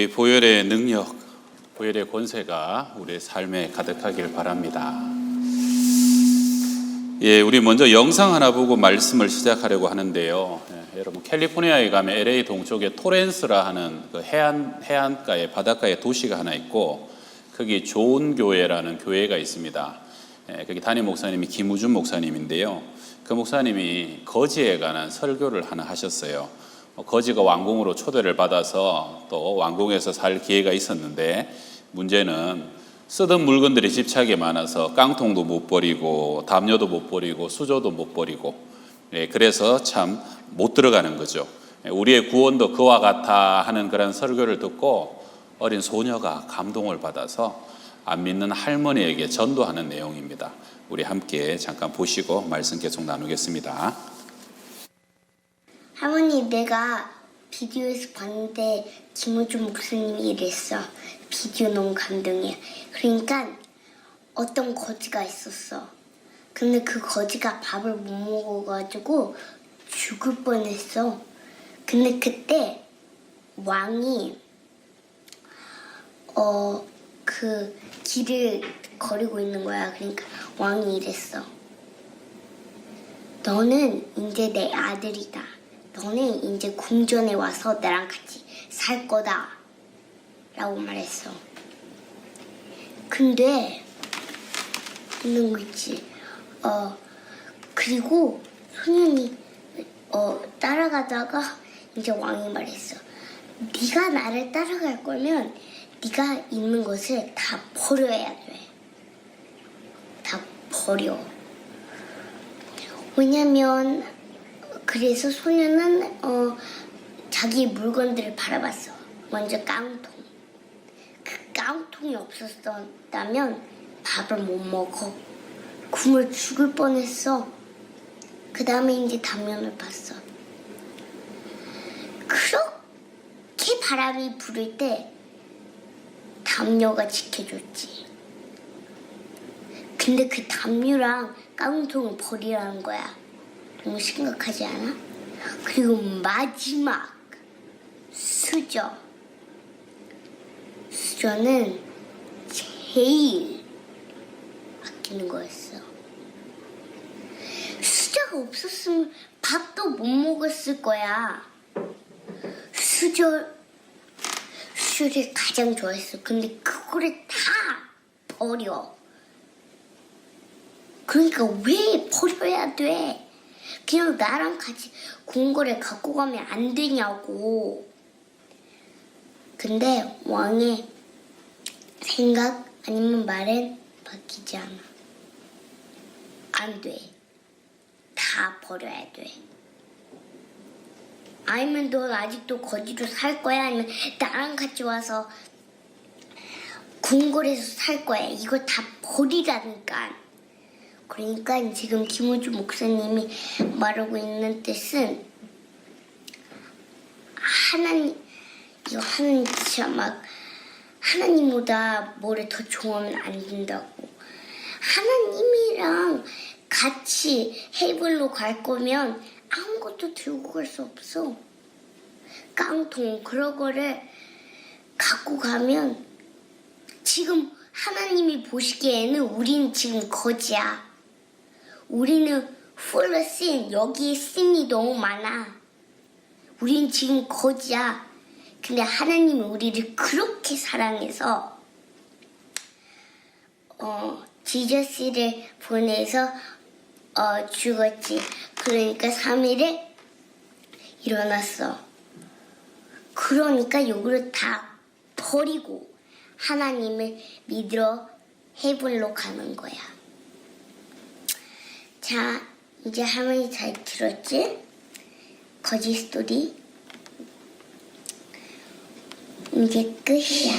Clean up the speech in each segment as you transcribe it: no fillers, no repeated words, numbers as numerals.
우리 보혈의 능력, 보혈의 권세가 우리의 삶에 가득하길 바랍니다. 우리 먼저 영상 하나 보고 말씀을 시작하려고 하는데요. 여러분 캘리포니아에 가면 LA 동쪽에 토렌스라 하는 그 해안가에 바닷가에 도시가 하나 있고 거기 좋은 교회라는 교회가 있습니다. 거기 담임 목사님이 김우준 목사님인데요. 그 목사님이 거지에 관한 설교를 하나 하셨어요. 거지가 왕궁으로 초대를 받아서 또 왕궁에서 살 기회가 있었는데 문제는 쓰던 물건들이 집착이 많아서 깡통도 못 버리고 담요도 못 버리고 수저도 못 버리고 그래서 참 못 들어가는 거죠. 우리의 구원도 그와 같아 하는 그런 설교를 듣고 어린 소녀가 감동을 받아서 안 믿는 할머니에게 전도하는 내용입니다. 우리 함께 잠깐 보시고 말씀 계속 나누겠습니다. 할머니, 내가 비디오에서 봤는데 김우준 목사님이 이랬어. 비디오 너무 감동이야. 그러니까 어떤 거지가 있었어. 근데 그 거지가 밥을 못 먹어가지고 죽을 뻔했어. 근데 그때 왕이 그 길을 거리고 있는 거야. 그러니까 왕이 이랬어. 너는 이제 내 아들이다. 너는 이제 궁전에 와서 나랑 같이 살 거다. 라고 말했어. 근데 있는 거 있지. 그리고 소년이 따라가다가 이제 왕이 말했어. 네가 나를 따라갈 거면 네가 있는 것을 다 버려야 돼. 다 버려. 왜냐면 그래서 소녀는 자기 물건들을 바라봤어. 먼저 깡통. 그 깡통이 없었다면 밥을 못 먹어. 굶어 죽을 뻔했어. 그 다음에 이제 담요를 봤어. 그렇게 바람이 불을 때 담요가 지켜줬지. 근데 그 담요랑 깡통을 버리라는 거야. 너무 심각하지 않아? 그리고 마지막 수저는 제일 아끼는 거였어. 수저가 없었으면 밥도 못 먹었을 거야. 수저를 가장 좋아했어. 근데 그거를 다 버려. 그러니까 왜 버려야 돼? 그냥 나랑 같이 궁궐에 갖고 가면 안 되냐고. 근데 왕의 생각 아니면 말은 바뀌지 않아. 안 돼. 다 버려야 돼. 아니면 넌 아직도 거지로 살 거야? 아니면 나랑 같이 와서 궁궐에서 살 거야? 이거 다 버리라니까. 그러니까 지금 김우준 목사님이 말하고 있는 뜻은 하나님 진짜 막 하나님보다 뭐를 더 좋아하면 안 된다고. 하나님이랑 같이 헤이븐로 갈 거면 아무것도 들고 갈 수 없어. 깡통 그런 거를 갖고 가면 지금 하나님이 보시기에는 우리는 지금 거지야. 우리는 full of sin. 여기에 sin이 너무 많아. 우린 지금 거지야. 근데 하나님이 우리를 그렇게 사랑해서 지저스를 보내서 죽었지. 그러니까 3일에 일어났어. 그러니까 이거를 다 버리고 하나님을 믿으러 헤븐로 가는 거야. 자, 이제 할머니 잘 들었지? 거지 스토리. 이제 끝이야.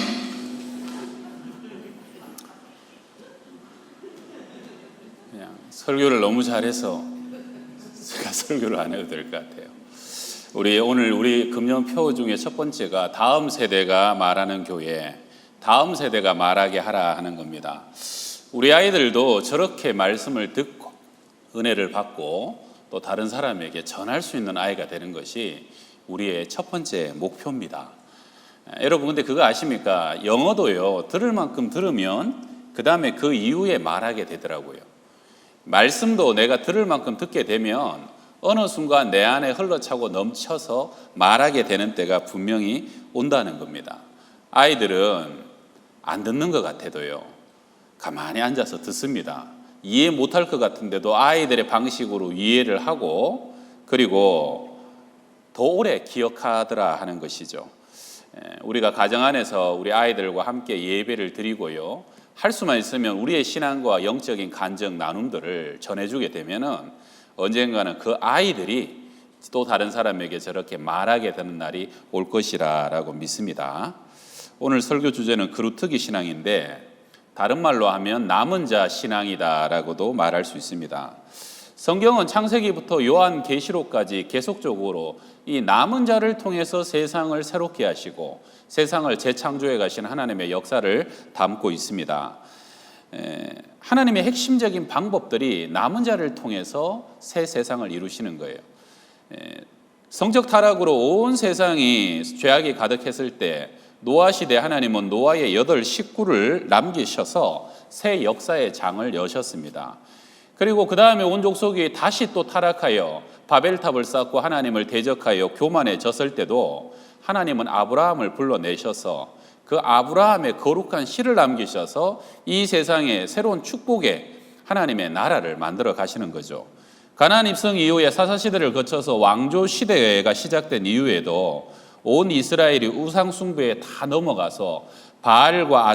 그냥 설교를 너무 잘해서 제가 설교를 안 해도 될 것 같아요. 오늘 우리 금연표 중에 첫 번째가 다음 세대가 말하는 교회, 다음 세대가 말하게 하라 하는 겁니다. 우리 아이들도 저렇게 말씀을 듣고 은혜를 받고 또 다른 사람에게 전할 수 있는 아이가 되는 것이 우리의 첫 번째 목표입니다. 여러분 근데 그거 아십니까? 영어도요, 들을 만큼 들으면 그 다음에 그 이후에 말하게 되더라고요. 말씀도 내가 들을 만큼 듣게 되면 어느 순간 내 안에 흘러차고 넘쳐서 말하게 되는 때가 분명히 온다는 겁니다. 아이들은 안 듣는 것 같아도요, 가만히 앉아서 듣습니다. 이해 못할 것 같은데도 아이들의 방식으로 이해를 하고 그리고 더 오래 기억하더라 하는 것이죠. 우리가 가정 안에서 우리 아이들과 함께 예배를 드리고요, 할 수만 있으면 우리의 신앙과 영적인 간증 나눔들을 전해주게 되면은 언젠가는 그 아이들이 또 다른 사람에게 저렇게 말하게 되는 날이 올 것이라고 믿습니다. 오늘 설교 주제는 그루터기 신앙인데 다른 말로 하면 남은 자 신앙이다라고도 말할 수 있습니다. 성경은 창세기부터 요한계시록까지 계속적으로 이 남은 자를 통해서 세상을 새롭게 하시고 세상을 재창조해 가신 하나님의 역사를 담고 있습니다. 하나님의 핵심적인 방법들이 남은 자를 통해서 새 세상을 이루시는 거예요. 성적 타락으로 온 세상이 죄악이 가득했을 때 노아 시대 하나님은 노아의 8 식구를 남기셔서 새 역사의 장을 여셨습니다. 그리고 그 다음에 온 족속이 다시 또 타락하여 바벨탑을 쌓고 하나님을 대적하여 교만해졌을 때도 하나님은 아브라함을 불러내셔서 그 아브라함의 거룩한 씨를 남기셔서 이 세상에 새로운 축복의 하나님의 나라를 만들어 가시는 거죠. 가나안 입성 이후에 사사시대를 거쳐서 왕조 시대가 시작된 이후에도 온 이스라엘이 우상 숭배에 다 넘어가서 바알과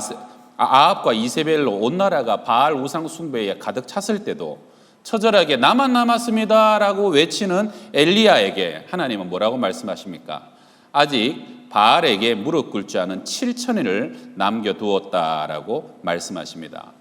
아합과 이세벨로 온 나라가 바알 우상 숭배에 가득 찼을 때도 처절하게 나만 남았습니다라고 외치는 엘리야에게 하나님은 뭐라고 말씀하십니까? 아직 바알에게 무릎 꿇지 않은 7천인을 남겨두었다라고 말씀하십니다.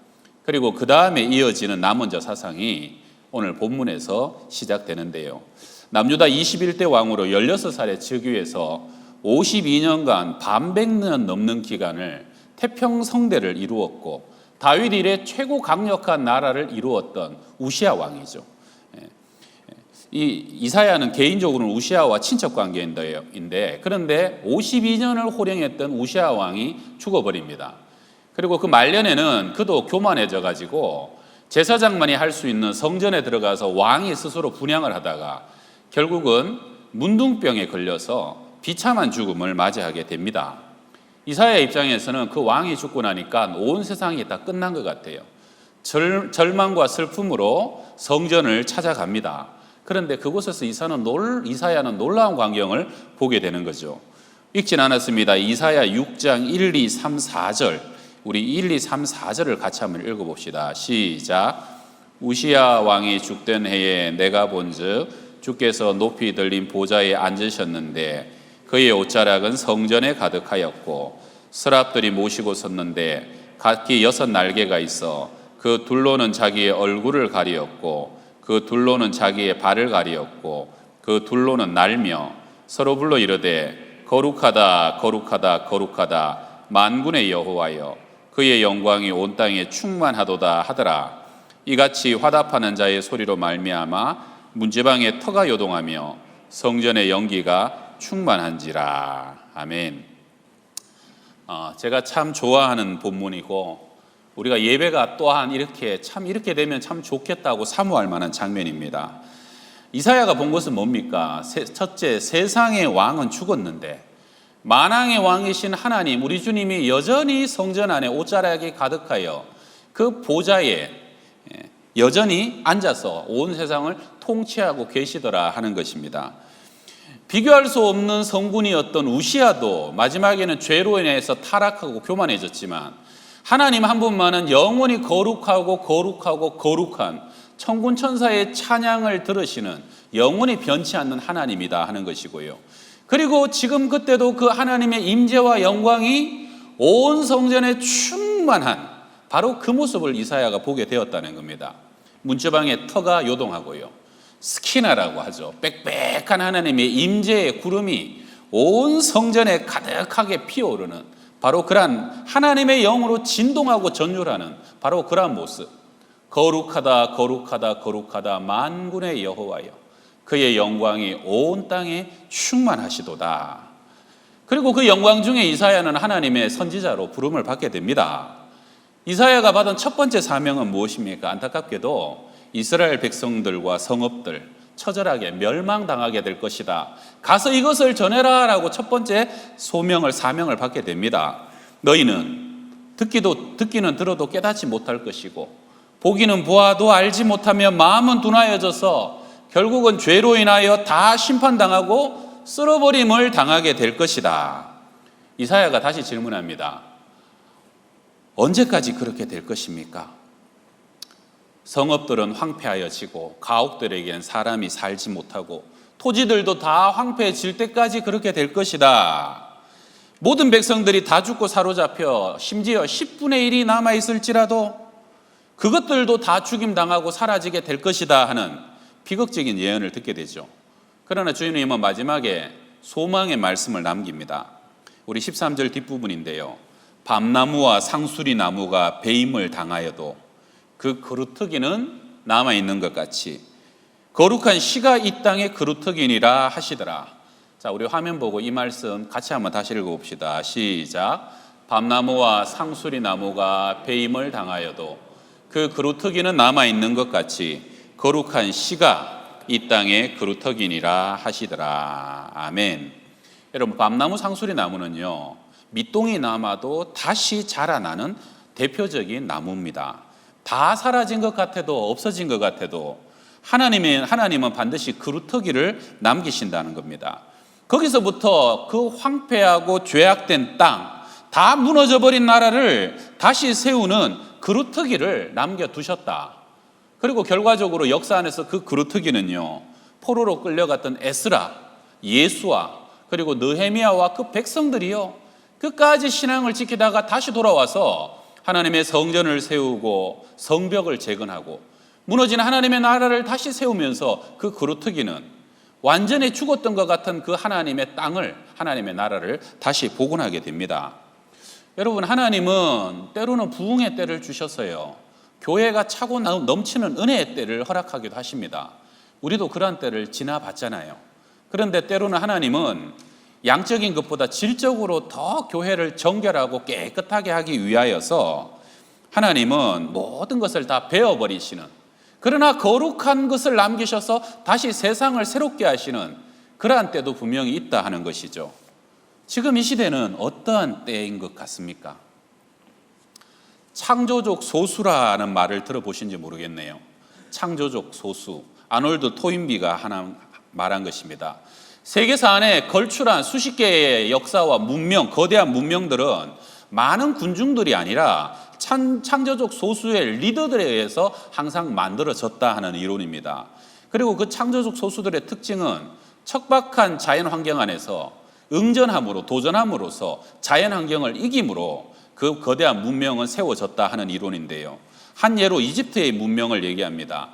그리고 그 다음에 이어지는 남은 자 사상이 오늘 본문에서 시작되는데요. 남유다 21대 왕으로 16살의 즉위해서 52년간 반백년 넘는 기간을 태평성대를 이루었고 다윗 이래 최고 강력한 나라를 이루었던 우시야 왕이죠. 이 이사야는 개인적으로는 우시야와 친척 관계인데 그런데 52년을 호령했던 우시야 왕이 죽어버립니다. 그리고 그 말년에는 그도 교만해져 가지고 제사장만이 할 수 있는 성전에 들어가서 왕이 스스로 분향을 하다가 결국은 문둥병에 걸려서 비참한 죽음을 맞이하게 됩니다. 이사야 입장에서는 그 왕이 죽고 나니까 온 세상이 다 끝난 것 같아요. 절망과 슬픔으로 성전을 찾아갑니다. 그런데 그곳에서 이사야는 놀라운 광경을 보게 되는 거죠. 읽진 않았습니다. 이사야 6장 1, 2, 3, 4절 우리 1, 2, 3, 4절을 같이 한번 읽어봅시다. 시작. 우시야 왕이 죽던 해에 내가 본즉 주께서 높이 들린 보좌에 앉으셨는데 그의 옷자락은 성전에 가득하였고 서랍들이 모시고 섰는데 각기 6 날개가 있어 그 둘로는 자기의 얼굴을 가리었고 그 둘로는 자기의 발을 가리었고 그 둘로는 날며 서로 불러 이르되 거룩하다 거룩하다 거룩하다 만군의 여호와여 그의 영광이 온 땅에 충만하도다 하더라. 이같이 화답하는 자의 소리로 말미암아 문지방에 터가 요동하며 성전의 연기가 충만한지라. 아멘. 제가 참 좋아하는 본문이고 우리가 예배가 또한 이렇게 되면 참 좋겠다고 사모할 만한 장면입니다. 이사야가 본 것은 뭡니까? 첫째, 세상의 왕은 죽었는데 만왕의 왕이신 하나님 우리 주님이 여전히 성전 안에 옷자락이 가득하여 그 보좌에 여전히 앉아서 온 세상을 통치하고 계시더라 하는 것입니다. 비교할 수 없는 성군이었던 우시야도 마지막에는 죄로 인해서 타락하고 교만해졌지만 하나님 한 분만은 영원히 거룩하고 거룩하고 거룩한 천군 천사의 찬양을 들으시는 영원히 변치 않는 하나님이다 하는 것이고요. 그리고 지금 그때도 그 하나님의 임재와 영광이 온 성전에 충만한 바로 그 모습을 이사야가 보게 되었다는 겁니다. 문지방에 터가 요동하고요. 스키나라고 하죠. 빽빽한 하나님의 임재의 구름이 온 성전에 가득하게 피어오르는 바로 그러한 하나님의 영으로 진동하고 전율하는 바로 그러한 모습. 거룩하다 거룩하다 거룩하다 만군의 여호와여 그의 영광이 온 땅에 충만하시도다. 그리고 그 영광 중에 이사야는 하나님의 선지자로 부름을 받게 됩니다. 이사야가 받은 첫 번째 사명은 무엇입니까? 안타깝게도 이스라엘 백성들과 성읍들 처절하게 멸망당하게 될 것이다. 가서 이것을 전해라 라고 첫 번째 사명을 받게 됩니다. 너희는 듣기는 들어도 깨닫지 못할 것이고 보기는 보아도 알지 못하며 마음은 둔하여져서 결국은 죄로 인하여 다 심판당하고 쓸어버림을 당하게 될 것이다. 이사야가 다시 질문합니다. 언제까지 그렇게 될 것입니까? 성읍들은 황폐하여지고 가옥들에겐 사람이 살지 못하고 토지들도 다 황폐해질 때까지 그렇게 될 것이다. 모든 백성들이 다 죽고 사로잡혀 심지어 10분의 1이 남아있을지라도 그것들도 다 죽임당하고 사라지게 될 것이다 하는 비극적인 예언을 듣게 되죠. 그러나 주님은 마지막에 소망의 말씀을 남깁니다. 우리 13절 뒷부분인데요. 밤나무와 상수리 나무가 배임을 당하여도 그 그루터기는 남아있는 것 같이 거룩한 씨가 이 땅의 그루터기니라 하시더라. 자, 우리 화면 보고 이 말씀 같이 한번 다시 읽어봅시다. 시작. 밤나무와 상수리 나무가 배임을 당하여도 그 그루터기는 남아있는 것 같이 거룩한 씨가 이 땅의 그루터기니라 하시더라. 아멘. 여러분, 밤나무 상수리 나무는요, 밑동이 남아도 다시 자라나는 대표적인 나무입니다. 다 사라진 것 같아도 없어진 것 같아도 하나님은 반드시 그루터기를 남기신다는 겁니다. 거기서부터 그 황폐하고 죄악된 땅, 다 무너져버린 나라를 다시 세우는 그루터기를 남겨두셨다. 그리고 결과적으로 역사 안에서 그 그루터기는요, 포로로 끌려갔던 에스라, 예수와 그리고 느헤미야와 그 백성들이요, 끝까지 신앙을 지키다가 다시 돌아와서 하나님의 성전을 세우고 성벽을 재건하고 무너진 하나님의 나라를 다시 세우면서 그 그루터기는 완전히 죽었던 것 같은 그 하나님의 땅을, 하나님의 나라를 다시 복원하게 됩니다. 여러분, 하나님은 때로는 부흥의 때를 주셨어요. 교회가 차고 넘치는 은혜의 때를 허락하기도 하십니다. 우리도 그런 때를 지나봤잖아요. 그런데 때로는 하나님은 양적인 것보다 질적으로 더 교회를 정결하고 깨끗하게 하기 위하여서 하나님은 모든 것을 다 베어버리시는, 그러나 거룩한 것을 남기셔서 다시 세상을 새롭게 하시는 그러한 때도 분명히 있다 하는 것이죠. 지금 이 시대는 어떠한 때인 것 같습니까? 창조적 소수라는 말을 들어보신지 모르겠네요. 창조적 소수, 아놀드 토인비가 하나 말한 것입니다. 세계사 안에 걸출한 수십 개의 역사와 문명, 거대한 문명들은 많은 군중들이 아니라 창조적 소수의 리더들에 의해서 항상 만들어졌다 하는 이론입니다. 그리고 그 창조적 소수들의 특징은 척박한 자연 환경 안에서 응전함으로, 도전함으로써 자연 환경을 이김으로 그 거대한 문명은 세워졌다 하는 이론인데요. 한 예로 이집트의 문명을 얘기합니다.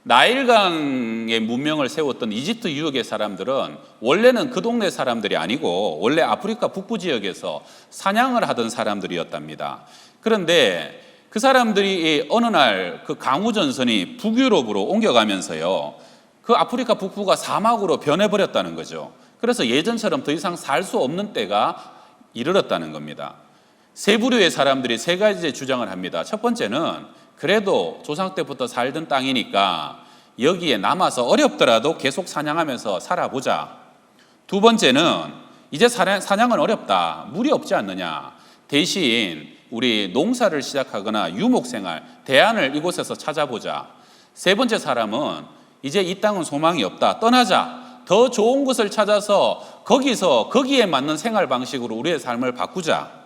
나일강의 문명을 세웠던 이집트 유역의 사람들은 원래는 그 동네 사람들이 아니고 원래 아프리카 북부 지역에서 사냥을 하던 사람들이었답니다. 그런데 그 사람들이 어느 날 그 강우전선이 북유럽으로 옮겨가면서요, 그 아프리카 북부가 사막으로 변해버렸다는 거죠. 그래서 예전처럼 더 이상 살 수 없는 때가 이르렀다는 겁니다. 세 부류의 사람들이 세 가지 주장을 합니다. 첫 번째는 그래도 조상 때부터 살던 땅이니까 여기에 남아서 어렵더라도 계속 사냥하면서 살아보자. 두 번째는 이제 사냥은 어렵다, 물이 없지 않느냐, 대신 우리 농사를 시작하거나 유목생활, 대안을 이곳에서 찾아보자. 세 번째 사람은 이제 이 땅은 소망이 없다, 떠나자, 더 좋은 곳을 찾아서 거기에 맞는 생활 방식으로 우리의 삶을 바꾸자.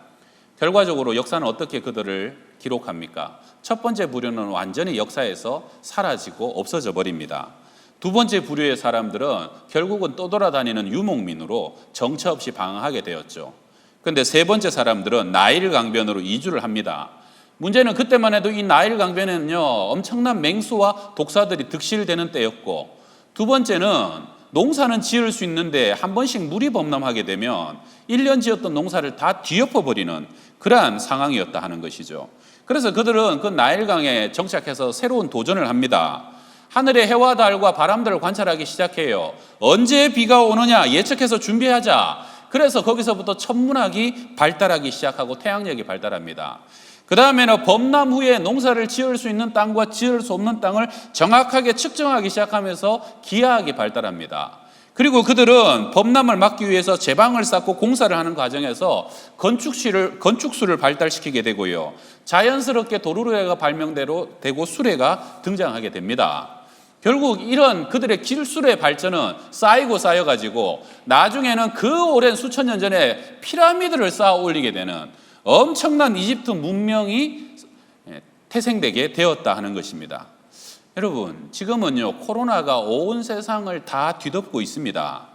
결과적으로 역사는 어떻게 그들을 기록합니까? 첫 번째 부류는 완전히 역사에서 사라지고 없어져 버립니다. 두 번째 부류의 사람들은 결국은 떠돌아다니는 유목민으로 정처 없이 방황하게 되었죠. 그런데 세 번째 사람들은 나일 강변으로 이주를 합니다. 문제는 그때만 해도 이 나일 강변에는요, 엄청난 맹수와 독사들이 득실되는 때였고, 두 번째는 농사는 지을 수 있는데 한 번씩 물이 범람하게 되면 1년 지었던 농사를 다 뒤엎어버리는 그러한 상황이었다 하는 것이죠. 그래서 그들은 그 나일강에 정착해서 새로운 도전을 합니다. 하늘의 해와 달과 바람들을 관찰하기 시작해요. 언제 비가 오느냐 예측해서 준비하자. 그래서 거기서부터 천문학이 발달하기 시작하고 태양력이 발달합니다. 그 다음에는 범람 후에 농사를 지을 수 있는 땅과 지을 수 없는 땅을 정확하게 측정하기 시작하면서 기하학이 발달합니다. 그리고 그들은 범람을 막기 위해서 제방을 쌓고 공사를 하는 과정에서 건축수를 발달시키게 되고요. 자연스럽게 도루래가 발명되고 수레가 등장하게 됩니다. 결국 이런 그들의 기술의 발전은 쌓여가지고 나중에는 그 오랜 수천 년 전에 피라미드를 쌓아 올리게 되는 엄청난 이집트 문명이 태생되게 되었다 하는 것입니다. 여러분, 지금은요, 코로나가 온 세상을 다 뒤덮고 있습니다.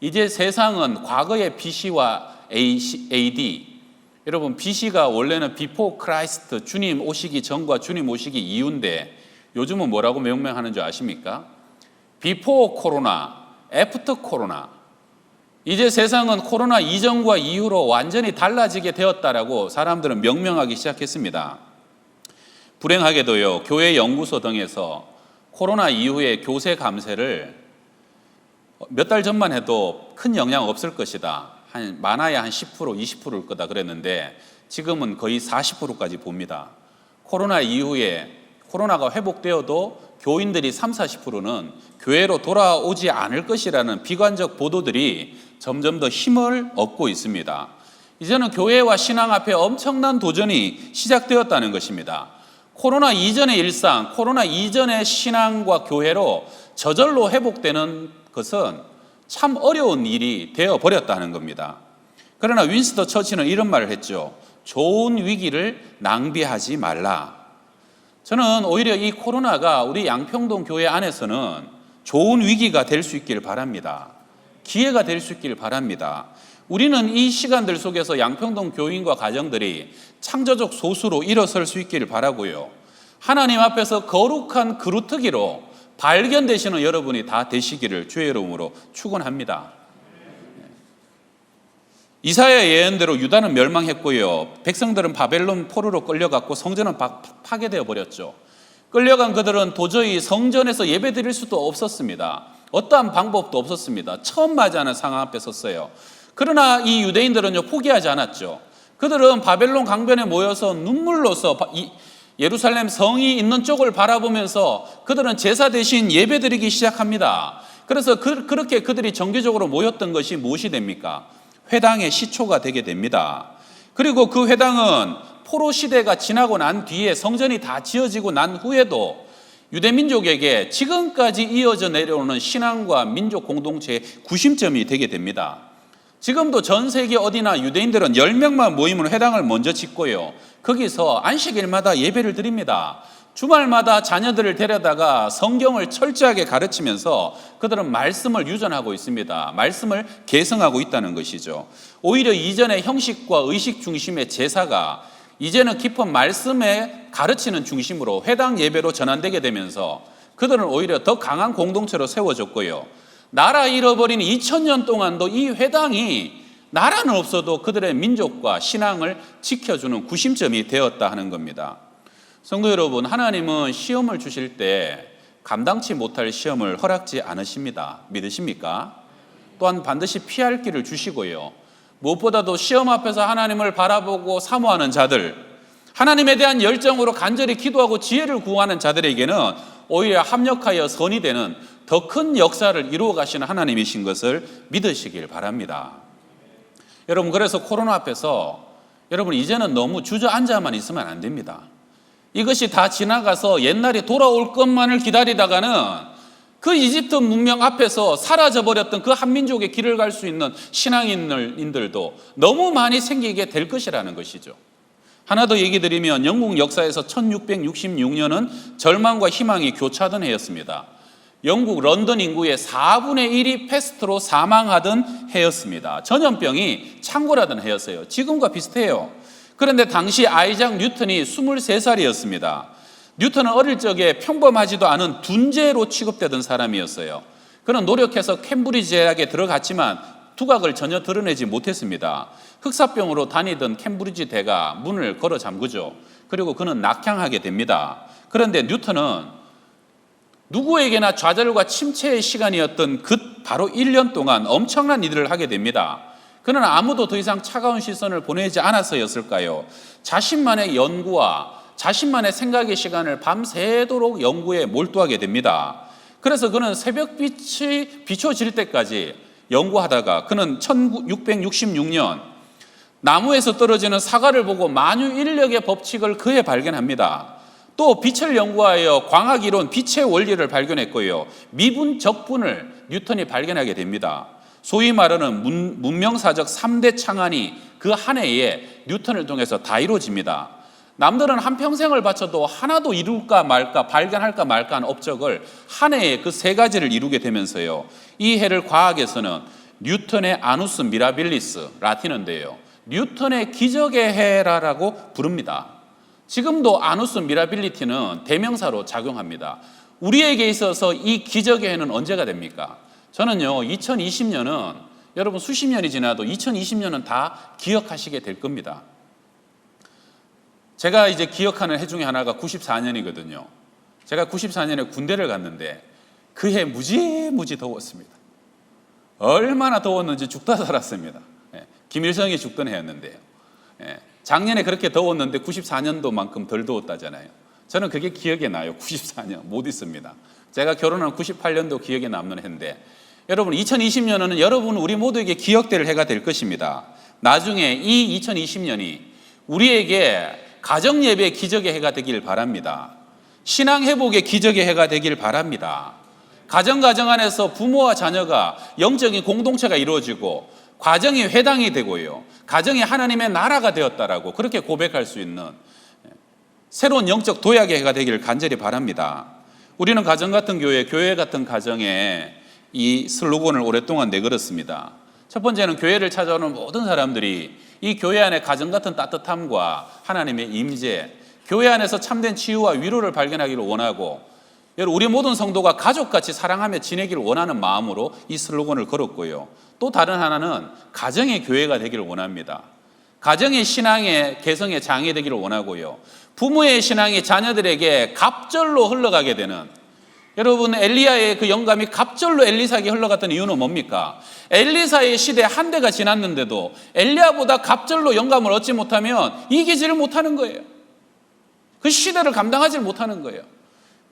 이제 세상은 과거의 BC와 AD, 여러분, BC가 원래는 Before Christ, 주님 오시기 전과 주님 오시기 이후인데 요즘은 뭐라고 명명하는 줄 아십니까? Before 코로나, After 코로나. 이제 세상은 코로나 이전과 이후로 완전히 달라지게 되었다라고 사람들은 명명하기 시작했습니다. 불행하게도요, 교회 연구소 등에서 코로나 이후에 교세 감세를 몇 달 전만 해도 큰 영향 없을 것이다. 많아야 한 10%, 20%일 거다 그랬는데 지금은 거의 40%까지 봅니다. 코로나 이후에 코로나가 회복되어도 교인들이 30, 40%는 교회로 돌아오지 않을 것이라는 비관적 보도들이 점점 더 힘을 얻고 있습니다. 이제는 교회와 신앙 앞에 엄청난 도전이 시작되었다는 것입니다. 코로나 이전의 일상, 코로나 이전의 신앙과 교회로 저절로 회복되는 것은 참 어려운 일이 되어버렸다는 겁니다. 그러나 윈스턴 처칠은 이런 말을 했죠. 좋은 위기를 낭비하지 말라. 저는 오히려 이 코로나가 우리 양평동 교회 안에서는 좋은 위기가 될 수 있기를 바랍니다. 기회가 될 수 있기를 바랍니다. 우리는 이 시간들 속에서 양평동 교인과 가정들이 창조적 소수로 일어설 수 있기를 바라고요. 하나님 앞에서 거룩한 그루터기로 발견되시는 여러분이 다 되시기를 주의 이름으로 축원합니다. 이사야 예언대로 유다는 멸망했고요. 백성들은 바벨론 포로로 끌려갔고 성전은 파괴되어 버렸죠. 끌려간 그들은 도저히 성전에서 예배 드릴 수도 없었습니다. 어떠한 방법도 없었습니다. 처음 맞이하는 상황 앞에 섰어요. 그러나 이 유대인들은요, 포기하지 않았죠. 그들은 바벨론 강변에 모여서 눈물로서 예루살렘 성이 있는 쪽을 바라보면서 그들은 제사 대신 예배 드리기 시작합니다. 그래서 그렇게 그들이 정기적으로 모였던 것이 무엇이 됩니까? 회당의 시초가 되게 됩니다. 그리고 그 회당은 포로 시대가 지나고 난 뒤에 성전이 다 지어지고 난 후에도 유대민족에게 지금까지 이어져 내려오는 신앙과 민족 공동체의 구심점이 되게 됩니다. 지금도 전 세계 어디나 유대인들은 10명만 모이면 회당을 먼저 짓고요. 거기서 안식일마다 예배를 드립니다. 주말마다 자녀들을 데려다가 성경을 철저하게 가르치면서 그들은 말씀을 유전하고 있습니다. 말씀을 계승하고 있다는 것이죠. 오히려 이전의 형식과 의식 중심의 제사가 이제는 깊은 말씀에 가르치는 중심으로 회당 예배로 전환되게 되면서 그들은 오히려 더 강한 공동체로 세워졌고요. 나라 잃어버린 2000년 동안도 이 회당이 나라는 없어도 그들의 민족과 신앙을 지켜주는 구심점이 되었다 하는 겁니다. 성도 여러분, 하나님은 시험을 주실 때 감당치 못할 시험을 허락지 않으십니다. 믿으십니까? 또한 반드시 피할 길을 주시고요. 무엇보다도 시험 앞에서 하나님을 바라보고 사모하는 자들, 하나님에 대한 열정으로 간절히 기도하고 지혜를 구하는 자들에게는 오히려 합력하여 선이 되는 더 큰 역사를 이루어 가시는 하나님이신 것을 믿으시길 바랍니다. 여러분, 그래서 코로나 앞에서 여러분 이제는 너무 주저앉아만 있으면 안 됩니다. 이것이 다 지나가서 옛날이 돌아올 것만을 기다리다가는 그 이집트 문명 앞에서 사라져버렸던 그 한민족의 길을 갈 수 있는 신앙인들도 너무 많이 생기게 될 것이라는 것이죠. 하나 더 얘기 드리면 영국 역사에서 1666년은 절망과 희망이 교차하던 해였습니다. 영국 런던 인구의 4분의 1이 패스트로 사망하던 해였습니다. 전염병이 창궐하던 해였어요. 지금과 비슷해요. 그런데 당시 아이작 뉴턴이 23살이었습니다. 뉴턴은 어릴 적에 평범하지도 않은 둔재로 취급되던 사람이었어요. 그는 노력해서 캠브리지 대학에 들어갔지만 두각을 전혀 드러내지 못했습니다. 흑사병으로 다니던 캠브리지 대가 문을 걸어 잠그죠. 그리고 그는 낙향하게 됩니다. 그런데 뉴턴은 누구에게나 좌절과 침체의 시간이었던 그 바로 1년 동안 엄청난 일을 하게 됩니다. 그는 아무도 더 이상 차가운 시선을 보내지 않아서였을까요? 자신만의 연구와 자신만의 생각의 시간을 밤새도록 연구에 몰두하게 됩니다. 그래서 그는 새벽빛이 비춰질 때까지 연구하다가 그는 1666년 나무에서 떨어지는 사과를 보고 만유인력의 법칙을 그해 발견합니다. 또 빛을 연구하여 광학 이론, 빛의 원리를 발견했고요. 미분, 적분을 뉴턴이 발견하게 됩니다. 소위 말하는 문명사적 3대 창안이 그 한 해에 뉴턴을 통해서 다 이루어집니다. 남들은 한평생을 바쳐도 하나도 이룰까 말까, 발견할까 말까 하는 업적을 한 해에 그 세 가지를 이루게 되면서요. 이 해를 과학에서는 뉴턴의 아누스 미라빌리스, 라틴어인데요. 뉴턴의 기적의 해라고 부릅니다. 지금도 아누스 미라빌리티는 대명사로 작용합니다. 우리에게 있어서 이 기적의 해는 언제가 됩니까? 저는요, 2020년은 여러분 수십 년이 지나도 2020년은 다 기억하시게 될 겁니다. 제가 이제 기억하는 해 중에 하나가 94년이거든요. 제가 94년에 군대를 갔는데 그 해 무지무지 더웠습니다. 얼마나 더웠는지 죽다 살았습니다. 김일성이 죽던 해였는데요. 작년에 그렇게 더웠는데 94년도만큼 덜 더웠다잖아요. 저는 그게 기억에 나요. 94년 못 잊습니다. 제가 결혼한 98년도 기억에 남는 해인데 여러분 2020년은 여러분 우리 모두에게 기억될 해가 될 것입니다. 나중에 이 2020년이 우리에게 가정예배의 기적의 해가 되길 바랍니다. 신앙회복의 기적의 해가 되길 바랍니다. 가정 안에서 부모와 자녀가 영적인 공동체가 이루어지고 가정이 회당이 되고요. 가정이 하나님의 나라가 되었다라고 그렇게 고백할 수 있는 새로운 영적 도약의 해가 되기를 간절히 바랍니다. 우리는 가정 같은 교회 같은 가정에 이 슬로건을 오랫동안 내걸었습니다. 첫 번째는 교회를 찾아오는 모든 사람들이 이 교회 안에 가정 같은 따뜻함과 하나님의 임재, 교회 안에서 참된 치유와 위로를 발견하기를 원하고 우리 모든 성도가 가족같이 사랑하며 지내기를 원하는 마음으로 이 슬로건을 걸었고요. 또 다른 하나는 가정의 교회가 되기를 원합니다. 가정의 신앙의 개성의 장이 되기를 원하고요. 부모의 신앙이 자녀들에게 갑절로 흘러가게 되는, 여러분 엘리야의 그 영감이 갑절로 엘리사에게 흘러갔던 이유는 뭡니까? 엘리사의 시대 한 대가 지났는데도 엘리야보다 갑절로 영감을 얻지 못하면 이기지를 못하는 거예요. 그 시대를 감당하지 못하는 거예요.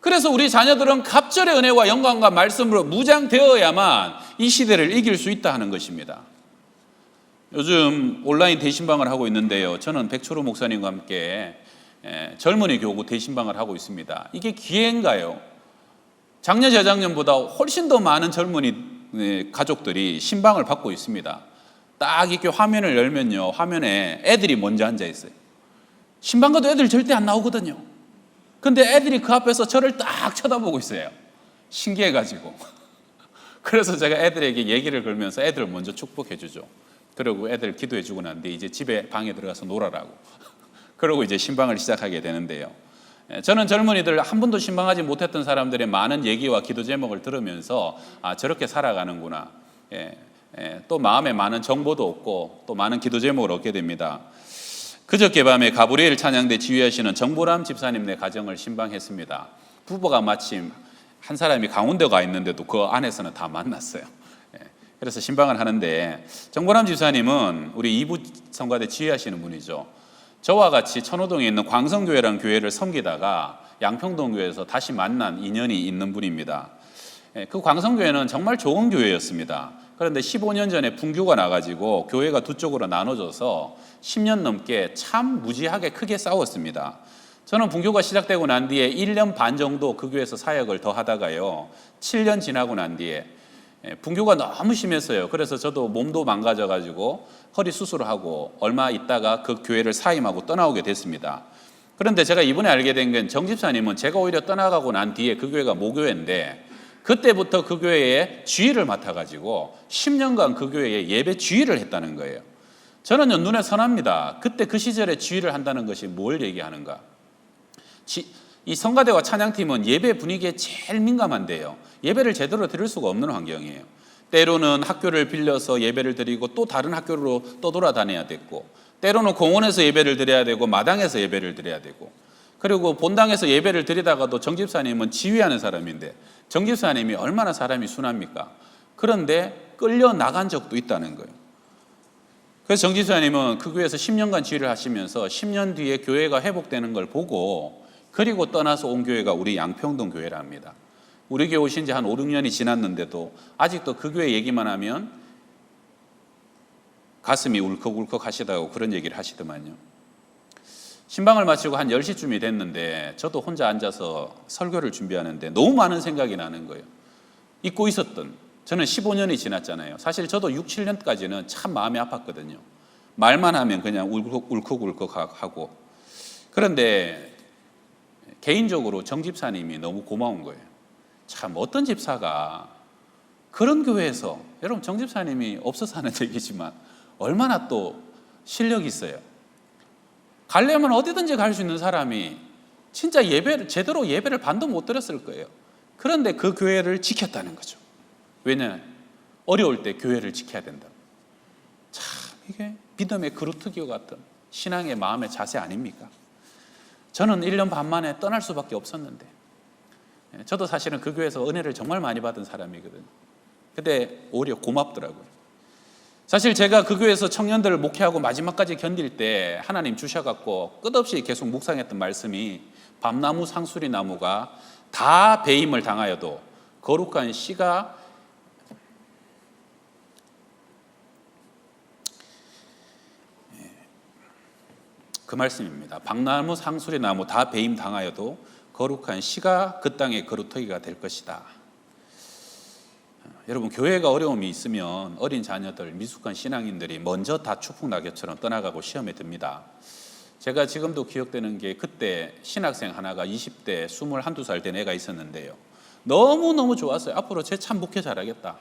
그래서 우리 자녀들은 갑절의 은혜와 영광과 말씀으로 무장되어야만 이 시대를 이길 수 있다 하는 것입니다. 요즘 온라인 대신방을 하고 있는데요. 저는 백초로 목사님과 함께 젊은이 교구 대신방을 하고 있습니다. 이게 기회인가요? 작년, 재작년보다 훨씬 더 많은 젊은이 가족들이 신방을 받고 있습니다. 딱 이렇게 화면을 열면요. 화면에 애들이 먼저 앉아 있어요. 신방 가도 애들 절대 안 나오거든요. 근데 애들이 그 앞에서 저를 딱 쳐다보고 있어요. 신기해가지고. 그래서 제가 애들에게 얘기를 걸면서 애들을 먼저 축복해 주죠. 그리고 애들 기도해 주고 난 뒤에 이제 집에 방에 들어가서 놀아라고. 그러고 이제 신방을 시작하게 되는데요. 저는 젊은이들 한 번도 신방하지 못했던 사람들의 많은 얘기와 기도 제목을 들으면서 저렇게 살아가는구나. 또 마음에 많은 정보도 얻고 또 많은 기도 제목을 얻게 됩니다. 그저께 밤에 가브리엘 찬양대 지휘하시는 정보람 집사님네 가정을 신방했습니다. 부부가 마침 한 사람이 강원도 가 있는데도 그 안에서는 다 만났어요. 그래서 신방을 하는데 정보람 집사님은 우리 이부 성가대 지휘하시는 분이죠. 저와 같이 천호동에 있는 광성교회라는 교회를 섬기다가 양평동교회에서 다시 만난 인연이 있는 분입니다. 그 광성교회는 정말 좋은 교회였습니다. 그런데 15년 전에 분규가 나가지고 교회가 두 쪽으로 나눠져서 10년 넘게 참 무지하게 크게 싸웠습니다. 저는 분교가 시작되고 난 뒤에 1년 반 정도 그 교회에서 사역을 더 하다가요. 7년 지나고 난 뒤에 분교가 너무 심했어요. 그래서 저도 몸도 망가져가지고 허리 수술을 하고 얼마 있다가 그 교회를 사임하고 떠나오게 됐습니다. 그런데 제가 이번에 알게 된 건 정 집사님은 제가 오히려 떠나가고 난 뒤에 그 교회가 모교회인데 그때부터 그 교회에 지휘를 맡아가지고 10년간 그 교회에 예배 지휘를 했다는 거예요. 저는 눈에 선합니다. 그때 그 시절에 지휘를 한다는 것이 뭘 얘기하는가? 이 성가대와 찬양팀은 예배 분위기에 제일 민감한데요. 예배를 제대로 드릴 수가 없는 환경이에요. 때로는 학교를 빌려서 예배를 드리고 또 다른 학교로 떠돌아다녀야 됐고, 때로는 공원에서 예배를 드려야 되고 마당에서 예배를 드려야 되고, 그리고 본당에서 예배를 드리다가도 정 집사님은 지휘하는 사람인데 정 집사님이 얼마나 사람이 순합니까? 그런데 끌려 나간 적도 있다는 거예요. 그래서 정 집사님은 그 교회에서 10년간 지휘를 하시면서 10년 뒤에 교회가 회복되는 걸 보고 그리고 떠나서 온 교회가 우리 양평동 교회랍니다. 우리 교회 오신 지 한 5, 6년이 지났는데도 아직도 그 교회 얘기만 하면 가슴이 울컥울컥 하시다고 그런 얘기를 하시더만요. 신방을 마치고 한 10시쯤이 됐는데 저도 혼자 앉아서 설교를 준비하는데 너무 많은 생각이 나는 거예요. 잊고 있었던, 저는 15년이 지났잖아요. 사실 저도 6, 7년까지는 참 마음이 아팠거든요. 말만 하면 그냥 울컥울컥 하고. 그런데 개인적으로 정 집사님이 너무 고마운 거예요. 참 어떤 집사가 그런 교회에서, 여러분 정 집사님이 없어서 하는 얘기지만 얼마나 또 실력이 있어요. 가려면 어디든지 갈 수 있는 사람이 진짜 제대로 예배를 반도 못 드렸을 거예요. 그런데 그 교회를 지켰다는 거죠. 왜냐? 어려울 때 교회를 지켜야 된다. 참 이게 믿음의 그루트기와 같은 신앙의 마음의 자세 아닙니까? 저는 1년 반 만에 떠날 수밖에 없었는데 저도 사실은 그 교회에서 은혜를 정말 많이 받은 사람이거든요. 근데 오히려 고맙더라고요. 사실 제가 그 교회에서 청년들을 목회하고 마지막까지 견딜 때 하나님 주셔갖고 끝없이 계속 묵상했던 말씀이 밤나무 상수리 나무가 다 배임을 당하여도 거룩한 씨가 그 말씀입니다. 밤나무 상수리 나무 다 배임 당하여도 거룩한 씨가 그 땅의 거루터기가 될 것이다. 여러분 교회가 어려움이 있으면 어린 자녀들, 미숙한 신앙인들이 먼저 다 추풍낙엽처럼 떠나가고 시험에 듭니다. 제가 지금도 기억되는 게 그때 신학생 하나가 20대 21~22살 된 애가 있었는데요. 너무너무 좋았어요. 앞으로 쟤 참 목회 잘하겠다.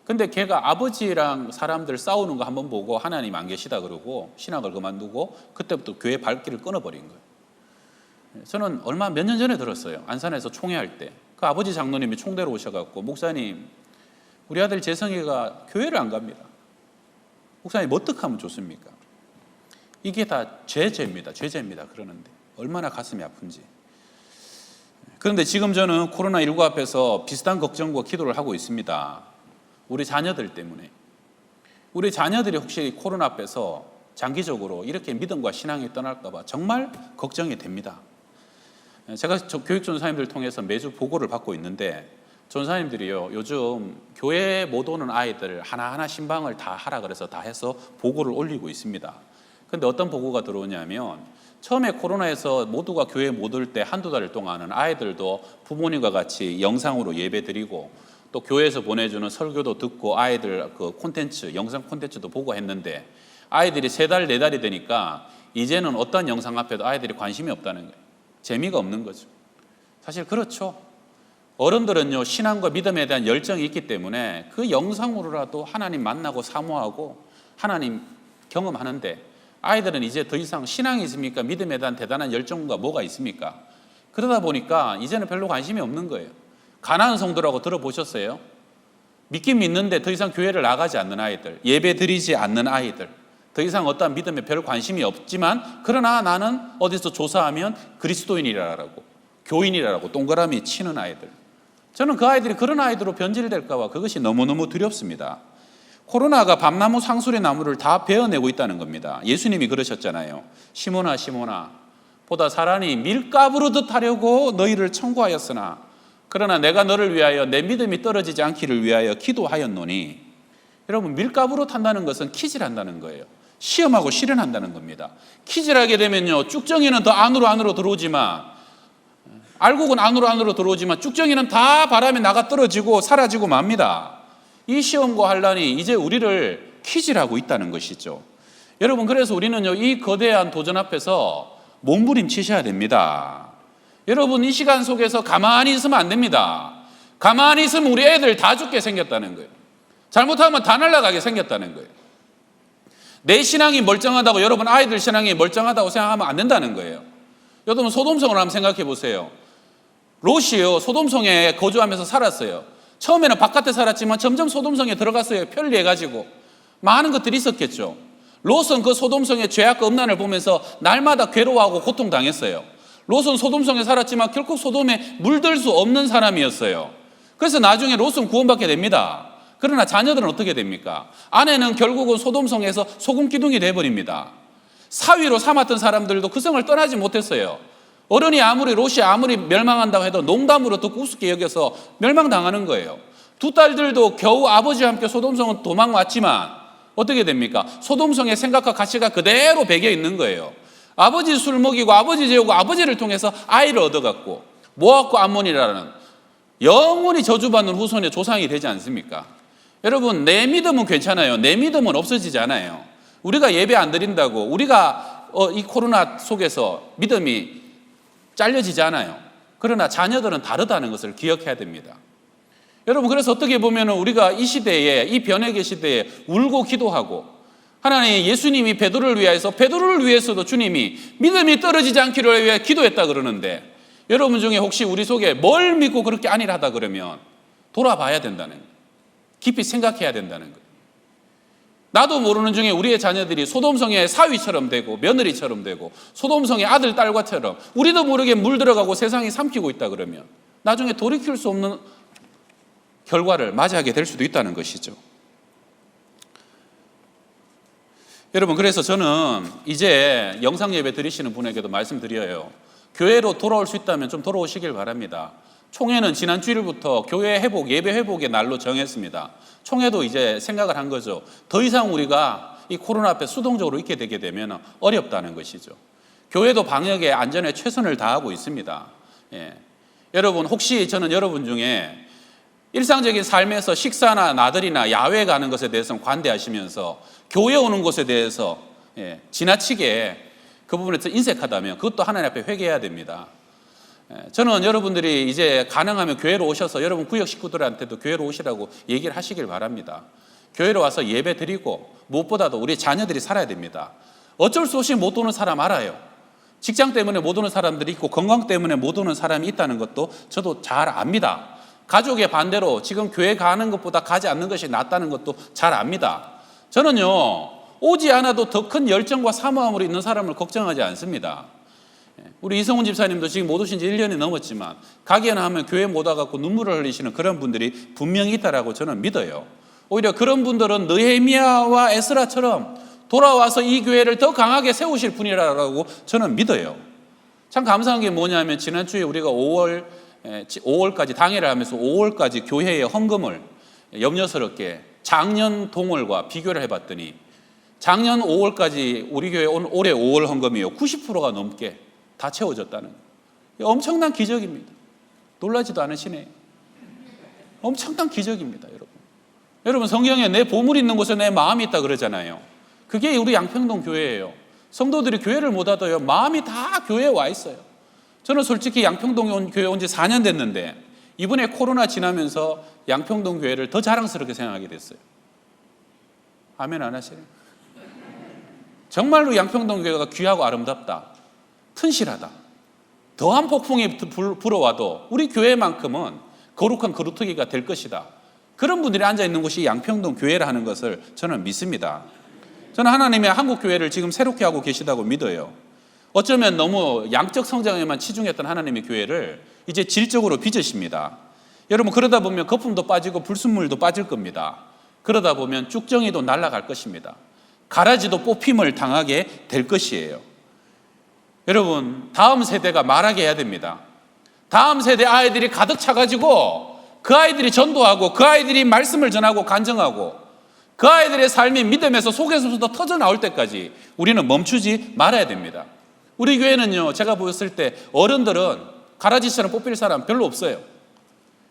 근데 걔가 아버지랑 사람들 싸우는 거 한번 보고 하나님 안 계시다 그러고 신학을 그만두고 그때부터 교회 발길을 끊어버린 거예요. 저는 몇 년 전에 들었어요. 안산에서 총회할 때 그 아버지 장로님이 총대로 오셔갖고 목사님 우리 아들 재성이가 교회를 안 갑니다. 목사님 어떻게 하면 좋습니까? 이게 다 죄입니다. 그러는데 얼마나 가슴이 아픈지. 그런데 지금 저는 코로나19 앞에서 비슷한 걱정과 기도를 하고 있습니다. 우리 자녀들 때문에. 우리 자녀들이 혹시 코로나 앞에서 장기적으로 이렇게 믿음과 신앙이 떠날까 봐 정말 걱정이 됩니다. 제가 교육전사님들 통해서 매주 보고를 받고 있는데 전사님들이요 요즘 교회에 못 오는 아이들 하나하나 신방을 다 하라 그래서 다 해서 보고를 올리고 있습니다. 근데 어떤 보고가 들어오냐면 처음에 코로나에서 모두가 교회에 못 올 때 한두 달 동안은 아이들도 부모님과 같이 영상으로 예배 드리고 또 교회에서 보내주는 설교도 듣고 아이들 그 콘텐츠, 영상 콘텐츠도 보고 했는데 아이들이 3달, 4달이 되니까 이제는 어떤 영상 앞에도 아이들이 관심이 없다는 거예요. 재미가 없는 거죠. 사실 그렇죠. 어른들은요 신앙과 믿음에 대한 열정이 있기 때문에 그 영상으로라도 하나님 만나고 사모하고 하나님 경험하는데 아이들은 이제 더 이상 신앙이 있습니까? 믿음에 대한 대단한 열정과 뭐가 있습니까? 그러다 보니까 이제는 별로 관심이 없는 거예요. 가난한 성도라고 들어보셨어요? 믿긴 믿는데 더 이상 교회를 나가지 않는 아이들, 예배 드리지 않는 아이들, 더 이상 어떠한 믿음에 별 관심이 없지만 그러나 나는 어디서 조사하면 그리스도인이라고 교인이라고 동그라미 치는 아이들. 저는 그 아이들이 그런 아이들로 변질될까 봐 그것이 너무너무 두렵습니다. 코로나가 밤나무 상수리 나무를 다 베어내고 있다는 겁니다. 예수님이 그러셨잖아요. 시몬아 시몬아 보다 사람이 밀가부르듯 하려고 너희를 청구하였으나 그러나 내가 너를 위하여 내 믿음이 떨어지지 않기를 위하여 기도하였노니. 여러분 밀가부르 탄다는 것은 키질한다는 거예요. 시험하고 실현한다는 겁니다. 키질하게 되면요 쭉정이는 더 안으로 들어오지만 알곡은 안으로 들어오지만 쭉정이는 다 바람에 나가 떨어지고 사라지고 맙니다. 이 시험과 환란이 이제 우리를 키질하고 있다는 것이죠. 여러분 그래서 우리는요 이 거대한 도전 앞에서 몸부림치셔야 됩니다. 여러분 이 시간 속에서 가만히 있으면 안 됩니다. 가만히 있으면 우리 애들 다 죽게 생겼다는 거예요. 잘못하면 다 날아가게 생겼다는 거예요. 내 신앙이 멀쩡하다고 여러분 아이들 신앙이 멀쩡하다고 생각하면 안 된다는 거예요. 여러분 소돔성을 한번 생각해 보세요. 롯이요 소돔성에 거주하면서 살았어요. 처음에는 바깥에 살았지만 점점 소돔성에 들어갔어요. 편리해가지고 많은 것들이 있었겠죠. 롯은 그 소돔성의 죄악과 음란을 보면서 날마다 괴로워하고 고통당했어요. 롯은 소돔성에 살았지만 결국 소돔에 물들 수 없는 사람이었어요. 그래서 나중에 롯은 구원받게 됩니다. 그러나 자녀들은 어떻게 됩니까? 아내는 결국은 소돔성에서 소금 기둥이 돼버립니다. 사위로 삼았던 사람들도 그 성을 떠나지 못했어요. 어른이 아무리 롯이 아무리 멸망한다고 해도 농담으로 듣고 우습게 여겨서 멸망당하는 거예요. 두 딸들도 겨우 아버지와 함께 소돔성은 도망왔지만 어떻게 됩니까? 소돔성의 생각과 가치가 그대로 배겨 있는 거예요. 아버지 술 먹이고 아버지 재우고 아버지를 통해서 아이를 얻어갖고 모압과 암몬이라는 영원히 저주받는 후손의 조상이 되지 않습니까? 여러분, 내 믿음은 괜찮아요. 내 믿음은 없어지지 않아요. 우리가 예배 안 드린다고 우리가 이 코로나 속에서 믿음이 잘려지지 않아요. 그러나 자녀들은 다르다는 것을 기억해야 됩니다. 여러분, 그래서 어떻게 보면 우리가 이 시대에, 이 변혁의 시대에 울고 기도하고, 하나님, 예수님이 베드로를 위하여서 베드로를 위해서도 주님이 믿음이 떨어지지 않기를 위해 기도했다 그러는데, 여러분 중에 혹시 우리 속에 뭘 믿고 그렇게 안일하다 그러면 돌아봐야 된다는 거예요. 깊이 생각해야 된다는 거예요. 나도 모르는 중에 우리의 자녀들이 소돔성의 사위처럼 되고 며느리처럼 되고 소돔성의 아들 딸과처럼 우리도 모르게 물들어가고 세상이 삼키고 있다 그러면 나중에 돌이킬 수 없는 결과를 맞이하게 될 수도 있다는 것이죠. 여러분, 그래서 저는 이제 영상 예배 드리시는 분에게도 말씀드려요. 교회로 돌아올 수 있다면 좀 돌아오시길 바랍니다. 총회는 지난 주일부터 교회 회복, 예배 회복의 날로 정했습니다. 총회도 이제 생각을 한 거죠. 더 이상 우리가 이 코로나 앞에 수동적으로 있게 되게 되면 어렵다는 것이죠. 교회도 방역에 안전에 최선을 다하고 있습니다. 여러분, 혹시 저는 여러분 중에 일상적인 삶에서 식사나 나들이나 야외 가는 것에 대해서는 관대하시면서 교회 오는 것에 대해서 지나치게 그 부분에서 인색하다면 그것도 하나님 앞에 회개해야 됩니다. 저는 여러분들이 이제 가능하면 교회로 오셔서 여러분 구역 식구들한테도 교회로 오시라고 얘기를 하시길 바랍니다. 교회로 와서 예배 드리고 무엇보다도 우리 자녀들이 살아야 됩니다. 어쩔 수 없이 못 오는 사람 알아요. 직장 때문에 못 오는 사람들이 있고 건강 때문에 못 오는 사람이 있다는 것도 저도 잘 압니다. 가족의 반대로 지금 교회 가는 것보다 가지 않는 것이 낫다는 것도 잘 압니다. 저는요, 오지 않아도 더 큰 열정과 사모함으로 있는 사람을 걱정하지 않습니다. 우리 이성훈 집사님도 지금 못 오신 지 1년이 넘었지만 가게나 하면 교회 못 와갖고 눈물을 흘리시는 그런 분들이 분명히 있다라고 저는 믿어요. 오히려 그런 분들은 느헤미야와 에스라처럼 돌아와서 이 교회를 더 강하게 세우실 분이라고 저는 믿어요. 참 감사한 게 뭐냐면 지난주에 우리가 5월까지 당회를 하면서 5월까지 교회의 헌금을 염려스럽게 작년 동월과 비교를 해봤더니 작년 5월까지 우리 교회 올해 5월 헌금이요 90%가 넘게 다 채워졌다는 거예요. 엄청난 기적입니다. 놀라지도 않으시네요. 엄청난 기적입니다, 여러분. 여러분, 성경에 내 보물이 있는 곳에 내 마음이 있다 그러잖아요. 그게 우리 양평동 교회예요. 성도들이 교회를 못 와도요, 마음이 다 교회에 와 있어요. 저는 솔직히 양평동 교회 온 지 4년 됐는데 이번에 코로나 지나면서 양평동 교회를 더 자랑스럽게 생각하게 됐어요. 아멘 안 하시네요. 정말로 양평동 교회가 귀하고 아름답다. 튼실하다. 더한 폭풍이 불어와도 우리 교회만큼은 거룩한 거루터기가 될 것이다. 그런 분들이 앉아있는 곳이 양평동 교회라 하는 것을 저는 믿습니다. 저는 하나님의 한국 교회를 지금 새롭게 하고 계시다고 믿어요. 어쩌면 너무 양적 성장에만 치중했던 하나님의 교회를 이제 질적으로 빚으십니다. 여러분, 그러다 보면 거품도 빠지고 불순물도 빠질 겁니다. 그러다 보면 쭉정이도 날아갈 것입니다. 가라지도 뽑힘을 당하게 될 것이에요. 여러분, 다음 세대가 말하게 해야 됩니다. 다음 세대 아이들이 가득 차가지고 그 아이들이 전도하고 그 아이들이 말씀을 전하고 간증하고 그 아이들의 삶이 믿음에서 속에서부터 터져 나올 때까지 우리는 멈추지 말아야 됩니다. 우리 교회는요, 제가 보였을 때 어른들은 가라지처럼 뽑힐 사람 별로 없어요.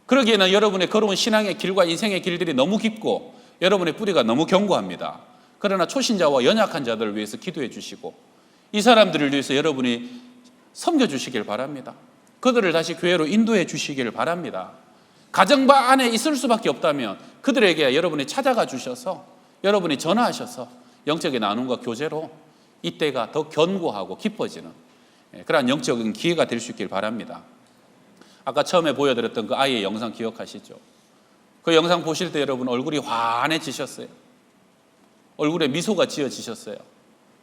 그러기에는 여러분의 걸어온 신앙의 길과 인생의 길들이 너무 깊고 여러분의 뿌리가 너무 견고합니다. 그러나 초신자와 연약한 자들을 위해서 기도해 주시고 이 사람들을 위해서 여러분이 섬겨주시길 바랍니다. 그들을 다시 교회로 인도해 주시길 바랍니다. 가정 안에 있을 수밖에 없다면 그들에게 여러분이 찾아가 주셔서 여러분이 전화하셔서 영적인 나눔과 교제로 이때가 더 견고하고 깊어지는 그러한 영적인 기회가 될 수 있길 바랍니다. 아까 처음에 보여드렸던 그 아이의 영상 기억하시죠? 그 영상 보실 때 여러분 얼굴이 환해지셨어요. 얼굴에 미소가 지어지셨어요.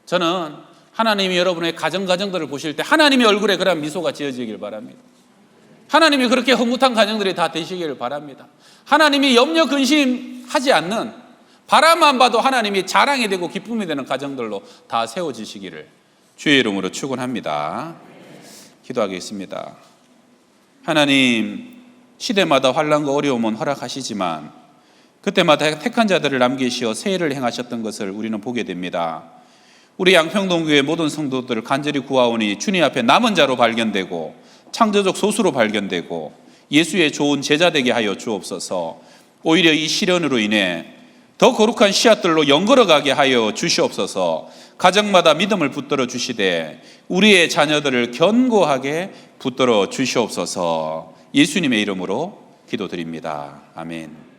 저는 하나님이 여러분의 가정들을 보실 때 하나님의 얼굴에 그런 미소가 지어지길 바랍니다. 하나님이 그렇게 흐뭇한 가정들이 다 되시기를 바랍니다. 하나님이 염려 근심 하지 않는, 바라만 봐도 하나님이 자랑이 되고 기쁨이 되는 가정들로 다 세워지시기를 주의 이름으로 축원합니다. 기도하겠습니다. 하나님, 시대마다 환난과 어려움은 허락하시지만 그때마다 택한 자들을 남기시어 세일을 행하셨던 것을 우리는 보게 됩니다. 우리 양평동교회 모든 성도들을 간절히 구하오니 주님 앞에 남은 자로 발견되고 창조적 소수로 발견되고 예수의 좋은 제자 되게 하여 주옵소서. 오히려 이 시련으로 인해 더 거룩한 씨앗들로 연걸어가게 하여 주시옵소서. 가정마다 믿음을 붙들어 주시되 우리의 자녀들을 견고하게 붙들어 주시옵소서. 예수님의 이름으로 기도드립니다. 아멘.